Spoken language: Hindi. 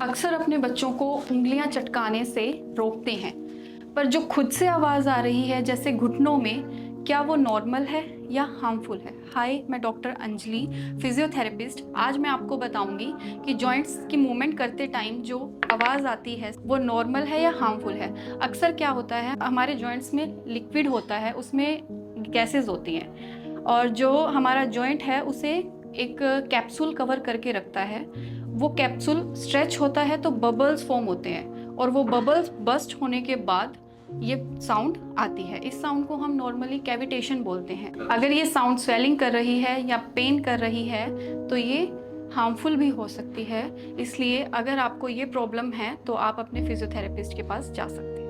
अक्सर अपने बच्चों को उंगलियां चटकाने से रोकते हैं, पर जो खुद से आवाज़ आ रही है जैसे घुटनों में, क्या वो नॉर्मल है या हार्मफुल है? हाय, मैं डॉक्टर अंजलि, फिजियोथेरेपिस्ट। आज मैं आपको बताऊंगी कि जॉइंट्स की मूवमेंट करते टाइम जो आवाज़ आती है वो नॉर्मल है या हार्मफुल है। अक्सर क्या होता है, हमारे जॉइंट्स में लिक्विड होता है, उसमें गैसेस होती हैं और जो हमारा जॉइंट है उसे एक कैप्सूल कवर करके रखता है। वो कैप्सूल स्ट्रेच होता है तो बबल्स फॉर्म होते हैं और वो बबल्स बस्ट होने के बाद ये साउंड आती है। इस साउंड को हम नॉर्मली कैविटेशन बोलते हैं। अगर ये साउंड स्वेलिंग कर रही है या पेन कर रही है तो ये हार्मफुल भी हो सकती है। इसलिए अगर आपको ये प्रॉब्लम है तो आप अपने फिजियोथेरेपिस्ट के पास जा सकते हैं।